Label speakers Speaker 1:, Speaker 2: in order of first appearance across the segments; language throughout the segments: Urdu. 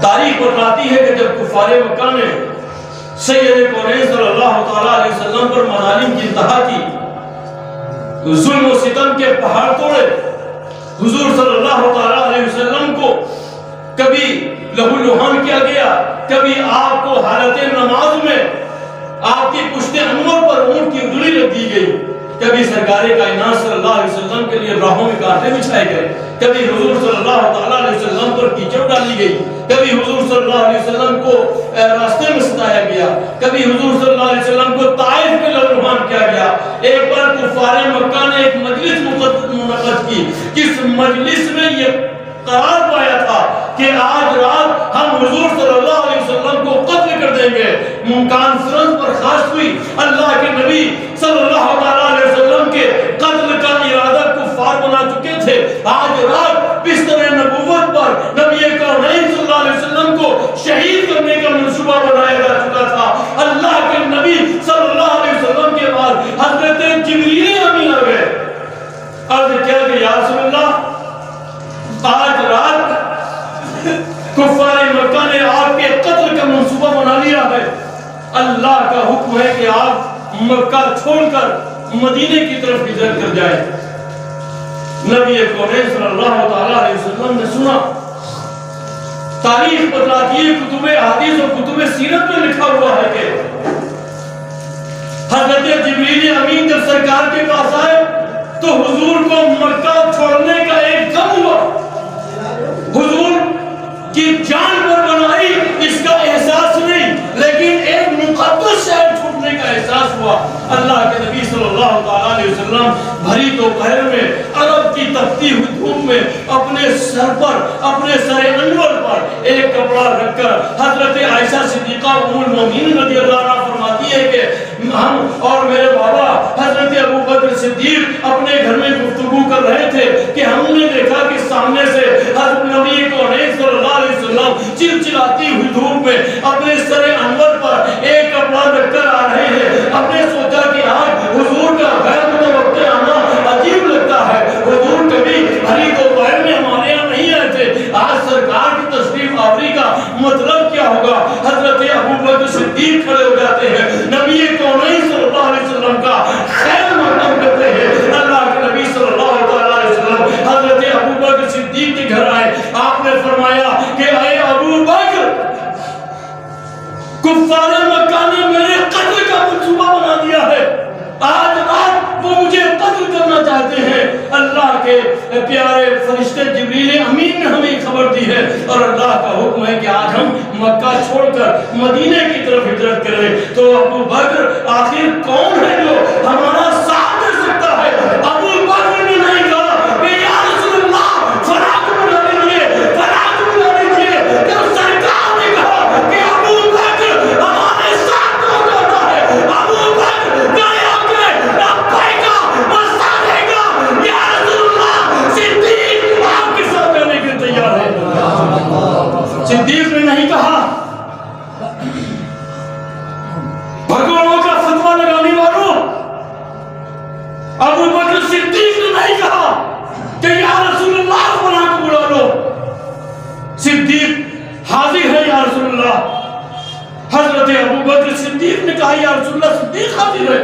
Speaker 1: تاریخ بتلاتی ہے کہ جب کفار مکہ نے سید کونین صلی اللہ تعالیٰ علیہ وسلم پر مظالم کی انتہا کی، ظلم و ستم کے پہاڑ توڑے، حضور صلی اللہ تعالیٰ علیہ وسلم کو کبھی لہو لہان کیا گیا، کبھی آپ کو حالت نماز میں آپ کی پشت انور پر اونٹ کی اڈلی رکھ دی گئی، کبھی سرکار کائنات صلی اللہ علیہ وسلم کے لیے راہوں میں کانٹے بچھائے گئے، کبھی حضور صلی اللہ تعالیٰ علیہ وسلم پر کیچڑ ڈالی گئی، کبھی حضور صلی اللہ علیہ وسلم کو راستے میں ستایا گیا، کبھی حضور صلی اللہ علیہ وسلم کو طائف میں لہوحان کیا گیا۔ ایک بار کفار مکہ نے ایک مجلس منعقد کی، کس مجلس میں یہ قرار پایا تھا کہ آج رات ہم حضور صلی اللہ علیہ وسلم کو قتل کر دیں گے۔ کانفرنس برخاست ہوئی، اللہ کے نبی صلی اللہ علیہ وسلم کے قتل کا ارادہ کفار بنا چکے تھے۔ آج رات بستر نبوت پر نبی کونین صلی اللہ علیہ وسلم کو شہید کرنے کا منصوبہ بنایا جا چکا تھا۔ اللہ کے نبی صلی اللہ علیہ وسلم کے بعد حضرت جبریل امین آ گئے، عرض کیا کہ یا رسول اللہ، آج رات کفار مکہ نے آپ کے قتل کا منصوبہ بنا لیا ہے، اللہ کا حکم ہے کہ آپ مکہ چھوڑ کر مدینے کی طرف ہجرت کر جائیں۔ نبی کونین صلی اللہ تعالیٰ علیہ وسلم نے سنا، تاریخ بتلاتی ہے، کتب حدیث اور کتب سیرت میں لکھا ہوا ہے کہ حضرت جبریل امین جب سرکار کے پاس آئے تو حضور کو مکہ چھوڑنے کا ایک غم ہوا، حضور کی جان پر بنائی اس کا احساس نہیں، لیکن ایک مقدس شہر چھوٹنے کا احساس ہوا۔ اللہ کے نبی صلی اللہ تعالیٰ علیہ وسلم بھری دوپہر میں عرب کی تپتی ہوئی دھوپ میں اپنے سر پر، اپنے سر انور پر ایک کپڑا رکھ کر حضرت عائشہ صدیقہ ام المومنین رضی اللہ عنہا فرماتی ہے کہ ہم اور میرے بابا حضرت ابوبکر صدیق اپنے گھر میں گفتگو کر رہے تھے کہ ہم نے دیکھا کہ سامنے سے حضرت نبی کونین صلی اللہ علیہ وسلم چلچلاتی ہوئی دھوپ میں اپنے سر انور پر ایک کپڑا رکھ کر آ رہے ہیں۔ ہم نے سوچا کہ آج حضور کا غیر متوقع آنا عجیب لگتا ہے، حضور کبھی بھری دوپہر میں ہمارے یہاں نہیں آئے تھے، آج سرکار کی تشریف آوری کا مطلب کیا ہوگا؟ حضرت ابوبکر صدیق کھڑے ہو جاتے ہیں، نبی کونین صلی اللہ علیہ وسلم کا خیر مقدم کرتے ہیں۔ اللہ کے نبی صلی اللہ علیہ وسلم حضرت ابوبکر صدیق کے گھر آئے، آپ نے فرمایا کہ اے ابوبکر، کفار مکہ نے میرے قتل کا منصوبہ بنا دیا ہے، آج رات وہ مجھے قتل کرنا چاہتے ہیں۔ اللہ کے پیارے فرشتے جبریل امین نے ہمیں خبر دی ہے اور اللہ کا حکم ہے کہ آج ہم مکہ چھوڑ کر مدینے کی طرف ہجرت کریں۔ تو ابو بکر آخر کون ہے جو ہمارا ساتھ دے سکتا ہے؟ ابو بکر نے نہیں کہا کہ یا رسول اللہ فلاں کو بلا لیجیے، فلاں کو بلا لیجیے، تو سرکار نے کہا کہ ابو بکر ہمارے ساتھ ہو جاتا ہے۔ ابو بکر کہے آگے لبیک وسعدیک یا رسول اللہ، صدیق آپ کے ساتھ جانے کے تیار ہے۔ صدیق نے نہیں کہا، بھگوانوں کا فتویٰ لگانے والوں، ابو بکر صدیق نے نہیں کہا کہ یا رسول اللہ فلاں کو بلا لو، صدیق حاضر ہے یا رسول اللہ۔ حضرت ابو بکر صدیق نے کہا یا رسول اللہ، صدیق حاضر ہے۔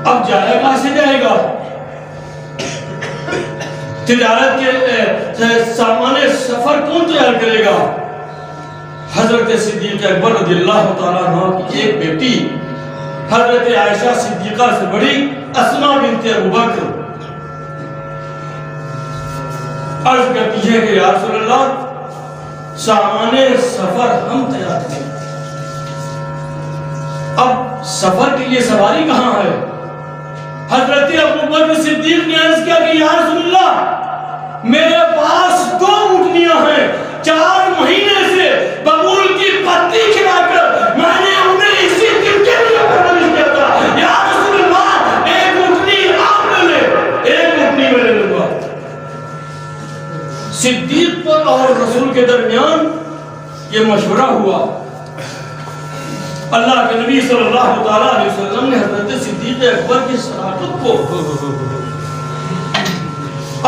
Speaker 1: اب جائے گا سے جائے گا، تجارت کے سامان سفر کون تیار کرے گا؟ حضرت صدیق اکبر رضی اللہ تعالیٰ عنہ کی ایک بیٹی حضرت عائشہ صدیقہ سے بڑی اسما بنت ابو بکر عرض کرتی ہے کہ یا رسول اللہ، سامان سفر ہم تیار کریں، اب سفر کے لیے سواری کہاں ہے؟ حضرت ابو بکر صدیق نے عرض کیا کہ یا رسول اللہ، میرے پاس 2 اونٹنیاں ہیں، 4 مہینے سے ببول کی پتی کھلا کر میں نے انہیں اسی دن کے لیے پرورش کیا تھا۔ یا رسول اللہ، 1 اونٹنی آپ لے لیں، 1 اونٹنی میں لے لوں گا۔ صدیق پر اور رسول کے درمیان یہ مشورہ ہوا۔ اللہ کے نبی صلی اللہ تعالیٰ علیہ وسلم نے حضرت صدیق اکبر کی صداقت کو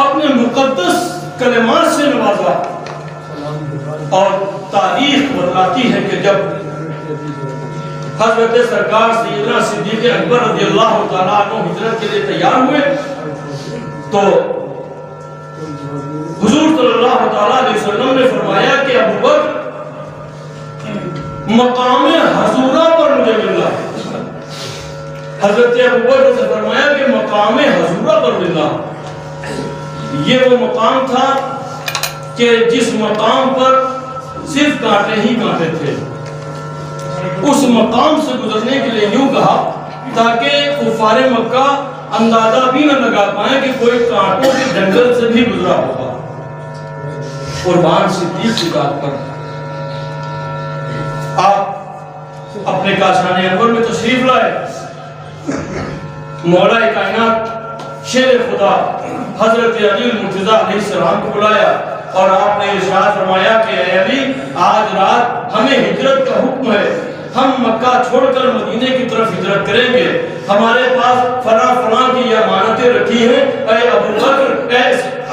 Speaker 1: اپنے مقدس کلمات سے نوازا۔ تاریخ بتلاتی ہے کہ جب حضرت سرکار سیدنا صدیق اکبر رضی اللہ تعالیٰ عنہ ہجرت کے لیے تیار ہوئے تو حضور صلی اللہ تعالیٰ علیہ وسلم نے فرمایا کہ ابو بکر مقام حضورہ پر مجھے ملنا ہے۔ حضرت ابو بکر سے فرمایا کہ مقام حضورہ پر ملنا ہے۔ یہ وہ مقام تھا کہ جس مقام پر صرف کانٹے ہی کانٹے تھے، اس مقام سے گزرنے کے لیے یوں کہا تاکہ کفار مکہ اندازہ بھی نہ لگا پائیں کہ کوئی کانٹوں کے جنگل سے بھی گزرا ہوگا۔ قربان صدیق کی بات پر آپ اپنے کاشان انور میں تشریف لائے، مولا کائنات شیر خدا حضرت علی المرتضیٰ علیہ السلام کو بلایا اور آپ نے ارشاد فرمایا کہ اے علی آج رات ہمیں ہجرت کا حکم ہے، ہم مکہ چھوڑ کر مدینے کی طرف ہجرت کریں گے، ہمارے پاس فلاں فلاں کی یہ امانتیں رکھی ہیں، اے ابو بکر اے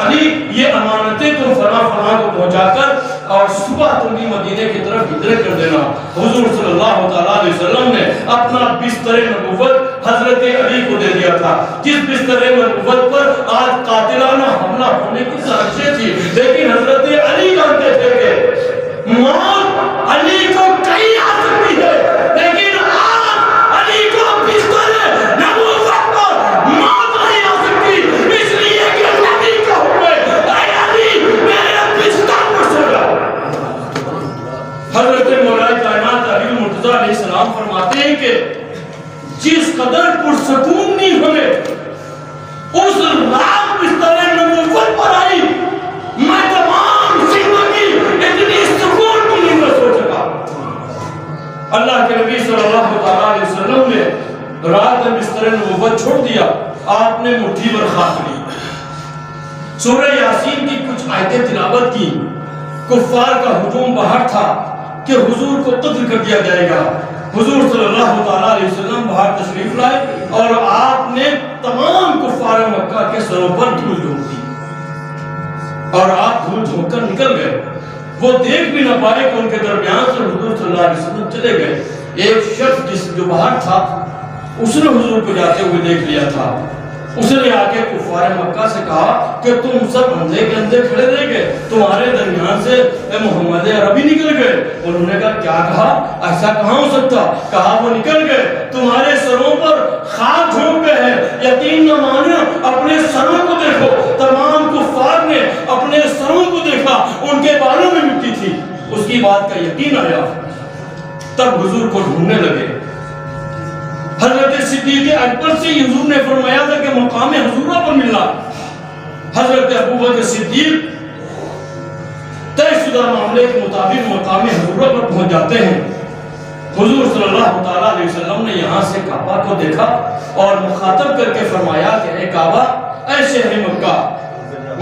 Speaker 1: علی یہ امانتیں تم فلاں فلاں کو پہنچا کر اور صبح تم بھی مدینے کی طرف ہجرت کر دینا۔ حضور صلی اللہ تعالیٰ علیہ وسلم نے اپنا بستر نبوت حضرت علی کو دے دیا تھا، جس بستر نبوت پر آج قاتلانہ حملہ ہونے کی سازشیں تھی، لیکن حضرت علی جانتے تھے کہ موت علی کو کہیں آ سکتی ہے، لیکن آج علی کو بستر نبوت پر موت نہیں آ سکتی، اس لیے کہ نبی کا حکم ہے اے علی میرے بستر پر سو جاؤ۔ حضرت مولا کائنات علی المرتضیٰ علیہ السلام فرماتے ہیں کہ جس قدر پرسکون نہیں ہمیں اس رات بستر نبوت پر آئی، میں تمام زندگی اتنی سکون کی نہیں سو سکا۔ اللہ کے نبی صلی اللہ علیہ وسلم نے رات میں بستر نبوت چھوڑ دیا، آپ نے مٹھی پر خاک لی، سورہ یاسین کی کچھ آیتیں تلاوت کی، کفار کا ہجوم باہر تھا کہ حضور کو قتل کر دیا جائے گا۔ حضور صلی اللہ تعالیٰ علیہ وسلم باہر تشریف لائے اور آپ نے تمام کفار مکہ کے سروں پر دھول جھونک دی اور آپ دھول جھونک کر نکل گئے۔ وہ دیکھ بھی نہ پائے کہ ان کے درمیان سے حضور صلی اللہ علیہ وسلم چلے گئے۔ ایک شخص جو باہر تھا اس نے حضور کو جاتے ہوئے دیکھ لیا تھا، اس نے آ کے کفار مکہ سے کہا کہ تم سب اندھے کے اندھے کھڑے رہ گئے، تمہارے درمیان سے محمد عربی نکل گئے۔ انہوں نے کہا کیا کہا؟ ایسا کہاں ہو سکتا؟ کہا وہ نکل گئے، تمہارے سروں پر خاک جھونک گئے ہیں، یقین نہ مانو اپنے سروں کو دیکھو۔ تمام کفار نے اپنے سروں کو دیکھا، ان کے بالوں میں مٹی تھی۔ اس کی بات کا یقین آیا، تب حضور کو ڈھونڈنے لگے۔ حضرت صدیق اکبر سے حضور نے فرمایا تھا کہ مقام حضورہ پر ملنا۔ حضرت ابو بکر صدیق طے شدہ معاملے کے مطابق مقام حضورہ پر پہنچ جاتے ہیں۔ حضور صلی اللہ تعالیٰ علیہ وسلم نے یہاں سے کعبہ کو دیکھا اور مخاطب کر کے فرمایا کہ اے کعبہ، اے شہر مکہ،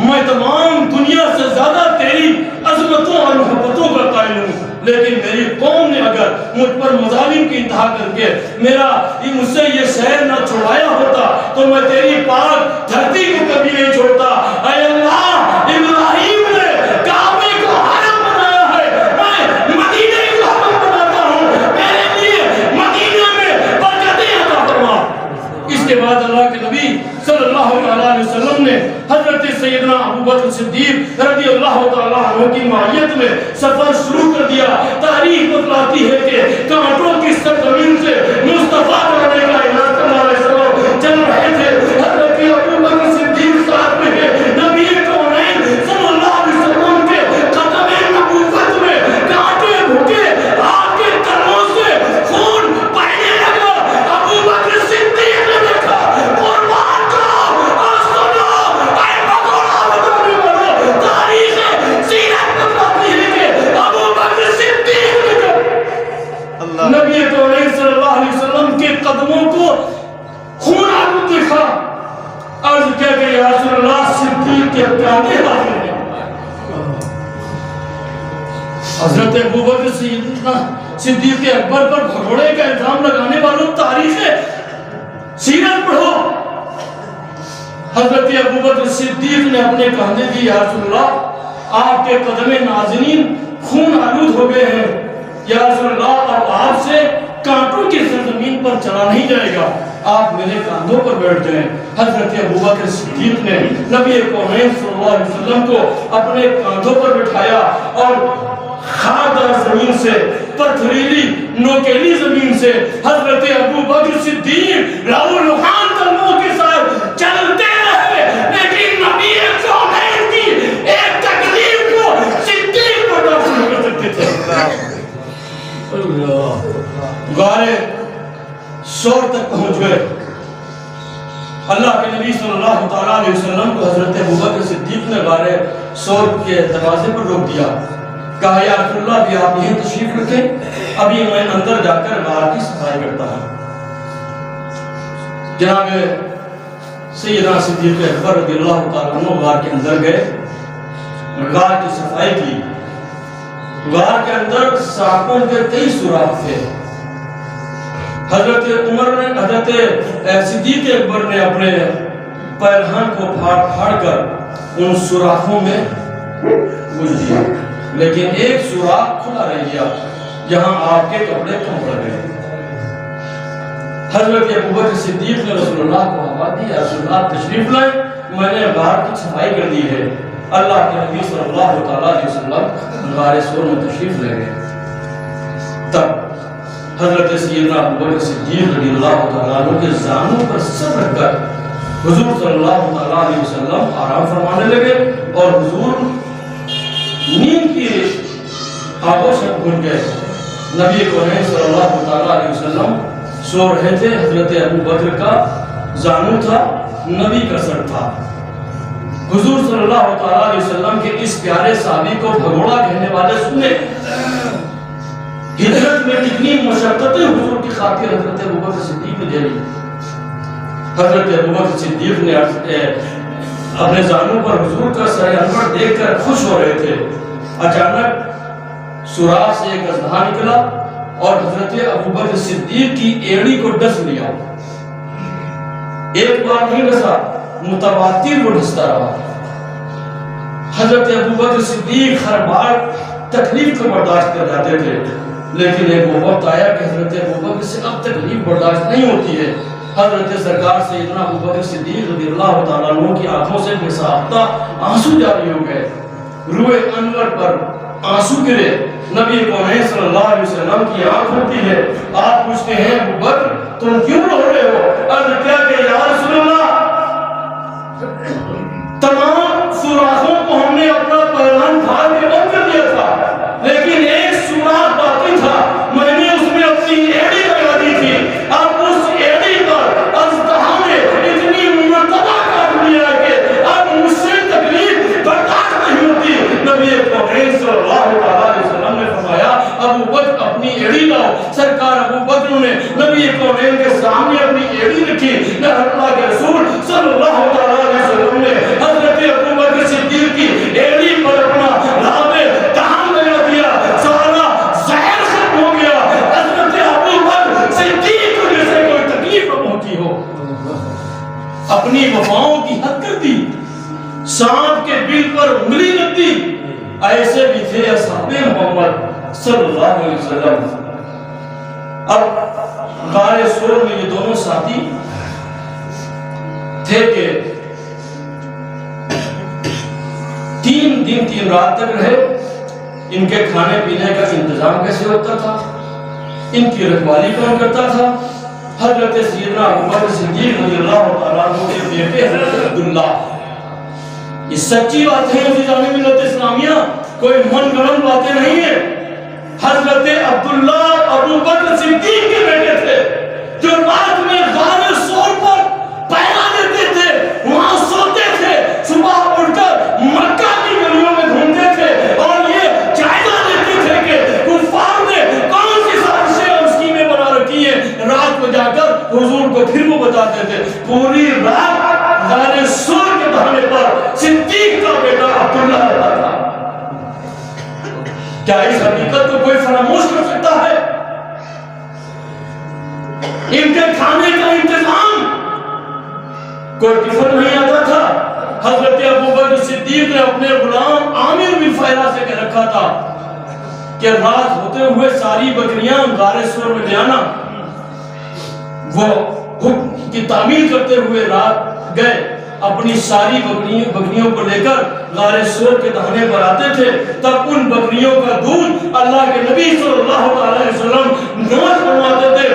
Speaker 1: میں تمام دنیا سے زیادہ تیری عظمتوں اور محبتوں کا قائل ہوں، لیکن میری قوم نے اگر مجھ پر مظالم کی انتہا کر کے مجھ سے یہ شہر نہ چھڑایا ہوتا تو میں تیری پاک دھرتی کو کبھی نہیں چھوڑتا۔ اے اللہ، ابراہیم نے کعبے کو حرم بنایا ہے، میں مدینے کو حرم بناتا ہوں، میرے لیے مدینے میں برکتیں عطا فرما۔ اس کے بعد اللہ کے نبی صلی اللہ علیہ وسلم نے حضرت سیدنا ابو بکر صدیق رضی اللہ تعالیٰ عنہ کی معیت میں سفر شروع کر دیا۔ تاریخ بتلاتی ہے کہ کانٹوں کی سرزمین سے مصطفیٰ کا کائنات صلی اللہ علیہ وسلم چل رہے تھے۔ حضرت ابو بکر صدیق ساتھ میں ہے، نبی کونین صلی اللہ علیہ وسلم کے قدم نبوت میں کانٹے بھوکے آپ کے قدموں سے خون بہنے لگا۔ ابو بکر صدیق نے دیکھا، قربان جاؤ اور سنو، اے بگوڑا بگوڑی بولو، تاریخ سیرت بتلاتی ہے کہ ابو بکر صدیق نے نبی کونین صلی اللہ علیہ وسلم کے قدموں کو خون آلود دیکھا، عرض کیا کہ یا رسول اللہ، صدیق کے پیادے حاضر ہیں۔ حضرت ابو بکر صدیق اکبر پر بھگوڑے کا الزام لگانے والوں تاریخ سیرت پڑھو۔ حضرت ابو بکر صدیق نے اپنے کاندھے دی، یا رسول اللہ، آپ کے قدم نازنین خون آلود ہو گئے ہیں، یا رسول اللہ اب آپ سے کانٹوں کی سرزمین پر چلا نہیں جائے گا، آپ میرے کاندھوں پر بیٹھ جائیں۔ حضرت ابوبکر صدیق نے نبی کریم صلی اللہ علیہ وسلم کو اپنے کاندھوں پر بٹھایا اور خاردار زمین سے، پتھریلی نوکیلی زمین سے حضرت ابوبکر صدیق لہو لہان قدموں کے ساتھ چلتے رہے، لیکن نبی کونین کی ایک تکلیف کو صدیق برداشت نہیں کر سکتے تھے۔ غارے سور تک پہنچ گئے۔ اللہ کے نبی صلی اللہ تعالیٰ علیہ وسلم کو حضرت ابوبکر صدیق نے غارے سور کے دروازے پر روک دیا، کہا یا رسول اللہ بھی آپ یہیں تشریف رکھیں، ابھی میں اندر جا کر غار کی صفائی کرتا ہوں۔ جناب سیدنا صدیق اکبر رضی اللہ تعالیٰ عنہ غار کے اندر گئے، غار کی صفائی کی۔ غار کے اندر سانپوں کے کئی سوراخ تھے۔ حضرت صدیق اکبر نے اپنے پیرہن کو پھاڑ کر ان سوراخوں میں گھس دیا، لیکن ایک سوراخ کھلا رہ گیا جہاں آپ کے کپڑے کم پڑ گئے۔ حضرت ابوبکر صدیق نے رسول اللہ کو آواز دی، رسول اللہ تشریف لائیں، میں نے غار کی صفائی کر دی ہے۔ اللہ کے نبی صلی اللہ تعالیٰ علیہ وسلم غار سور میں تشریف لے گئے۔ تب حضرت سیدنا ابوبکر صدیق رضی اللہ تعالیٰ عنہ کے زانوں پر سر رکھ کر حضور صلی اللہ تعالیٰ علیہ وسلم آرام فرمانے لگے، اور حضور نیند کی آغوش میں پہنچ گئے۔ نبی کریم صلی اللہ تعالیٰ علیہ وسلم سو رہے تھے، حضرت ابوبکر کا زانو تھا، نبی کا سر تھا۔ حضور صلی اللہ تعالیٰ علیہ وسلم کے اس پیارے صحابی کو بھگوڑا کہنے والے سنے۔ ہجرت میں کتنی مشقتیں حضور کی خاطر حضرت ابوبکر صدیق نے جھیلی۔ حضرت ابوبکر صدیق نے اپنے زانوں پر حضور کا سر انور دیکھ کر خوش ہو رہے تھے۔ اچانک سوراخ سے ایک اژدہا نکلا اور حضرت ابوبکر صدیق کی ایڑی کو ڈس لیا۔ ایک بار نہیں ڈسا، متواتر وہ ڈستا رہا۔ حضرت ابوبکر صدیق ہر بار تکلیف کو برداشت کر جاتے تھے، لیکن ایک وہ وقت آیا کہ حضرت ابوبکر سے اب تکلیف برداشت نہیں ہوتی ہے۔ حضرت سرکار سیدنا ابوبکر صدیق رضی اللہ تعالیٰ عنہ کی آنکھوں سے بے ساختہ آنسو جاری ہو گئے، روئے انور پر آنسو گرے۔ نبی کریم صلی اللہ علیہ وسلم کی آنکھ ہوتی ہے، آپ پوچھتے ہیں ابوبکر تم کیوں رو رہے ہو؟ عرض کیا کہ یا رسول اللہ تمام سوراخوں کو ہم نے اپنا پیرہن پھاڑ کے بند کر دیا تھا، لیکن ایک سوراخ باقی تھا، میں نے اس میں اپنی ایڑی لگا دی تھی۔ اب اس ایڑی پر اژدہا نے اتنی مرتبہ کاٹ لیا کہ اب مجھ سے تکلیف برداشت نہیں ہوتی۔ نبی کریم صلی اللہ علیہ وسلم نے فرمایا ابوبکر اپنی ایڑی لاؤ۔ سرکار ابوبکر نے نبی کریم کے سامنے اپنی ایڑی رکھی۔ اللہ کے رسول صلی اللہ علیہ وسلم نے حضرت ابوبکر صدیق کی ایڑی پر اپنا لابے دہان لگا دیا، سارا زہر ختم ہو گیا۔ حضرت ابوبکر صدیق کو جیسے کوئی تکلیف پہنچی ہو، اپنی وفاؤں کی حد کر دی، سانپ کے بل پر انگلی رکھ دی۔ ایسے بھی تھے اصحاب محمد صلی اللہ علیہ وسلم۔ اب غار سور میں یہ دونوں ساتھی تھے کہ 3 دن 3 رات تک رہے۔ ان کے کھانے پینے کا انتظام کیسے ہوتا تھا، ان کی رکھوالی کون کرتا تھا؟ حضرت سیدنا ابوبکر صدیق رضی اللہ تعالیٰ عنہ کے بیٹے حضرت عبداللہ۔ یہ سچی بات ہے عزیزان ملت اسلامیہ، کوئی من گڑن باتیں نہیں ہیں۔ حضرت عبداللہ ابوبکر صدیق کے بیٹے تھے، جو رات میں غار سور پر پہرا دیتے تھے، وہاں سوتے تھے، صبح اٹھ کر مکہ کی گلیوں میں گھومتے تھے اور یہ جائزہ لیتے تھے کہ کفار نے کون سی سازشیں اور اسکیمیں بنا رکھی ہیں۔ رات کو جا کر حضور کو پھر وہ بتاتے تھے۔ پوری رات غار سور کے بہانے پر صدیق کا بیٹا عبداللہ رہتا تھا۔ کیا اس حقیقت کو کوئی فراموش کر سکتا ہے؟ ان کے کھانے کا انتظام، کوئی ٹفن نہیں آتا تھا۔ حضرت ابوبکر صدیق نے اپنے غلام عامر بن فہرہ سے کہہ رکھا تھا کہ رات ہوتے ہوئے ساری بکریاں غار سور میں لے آنا. وہ حکم کی تعمیل کرتے ہوئے رات گئے، اپنی ساری بکریوں کو لے کر غار سور کے دہانے پر آتے تھے. تب ان بکریوں کا دودھ اللہ کے نبی صلی اللہ علیہ وسلم نوش فرماتے تھے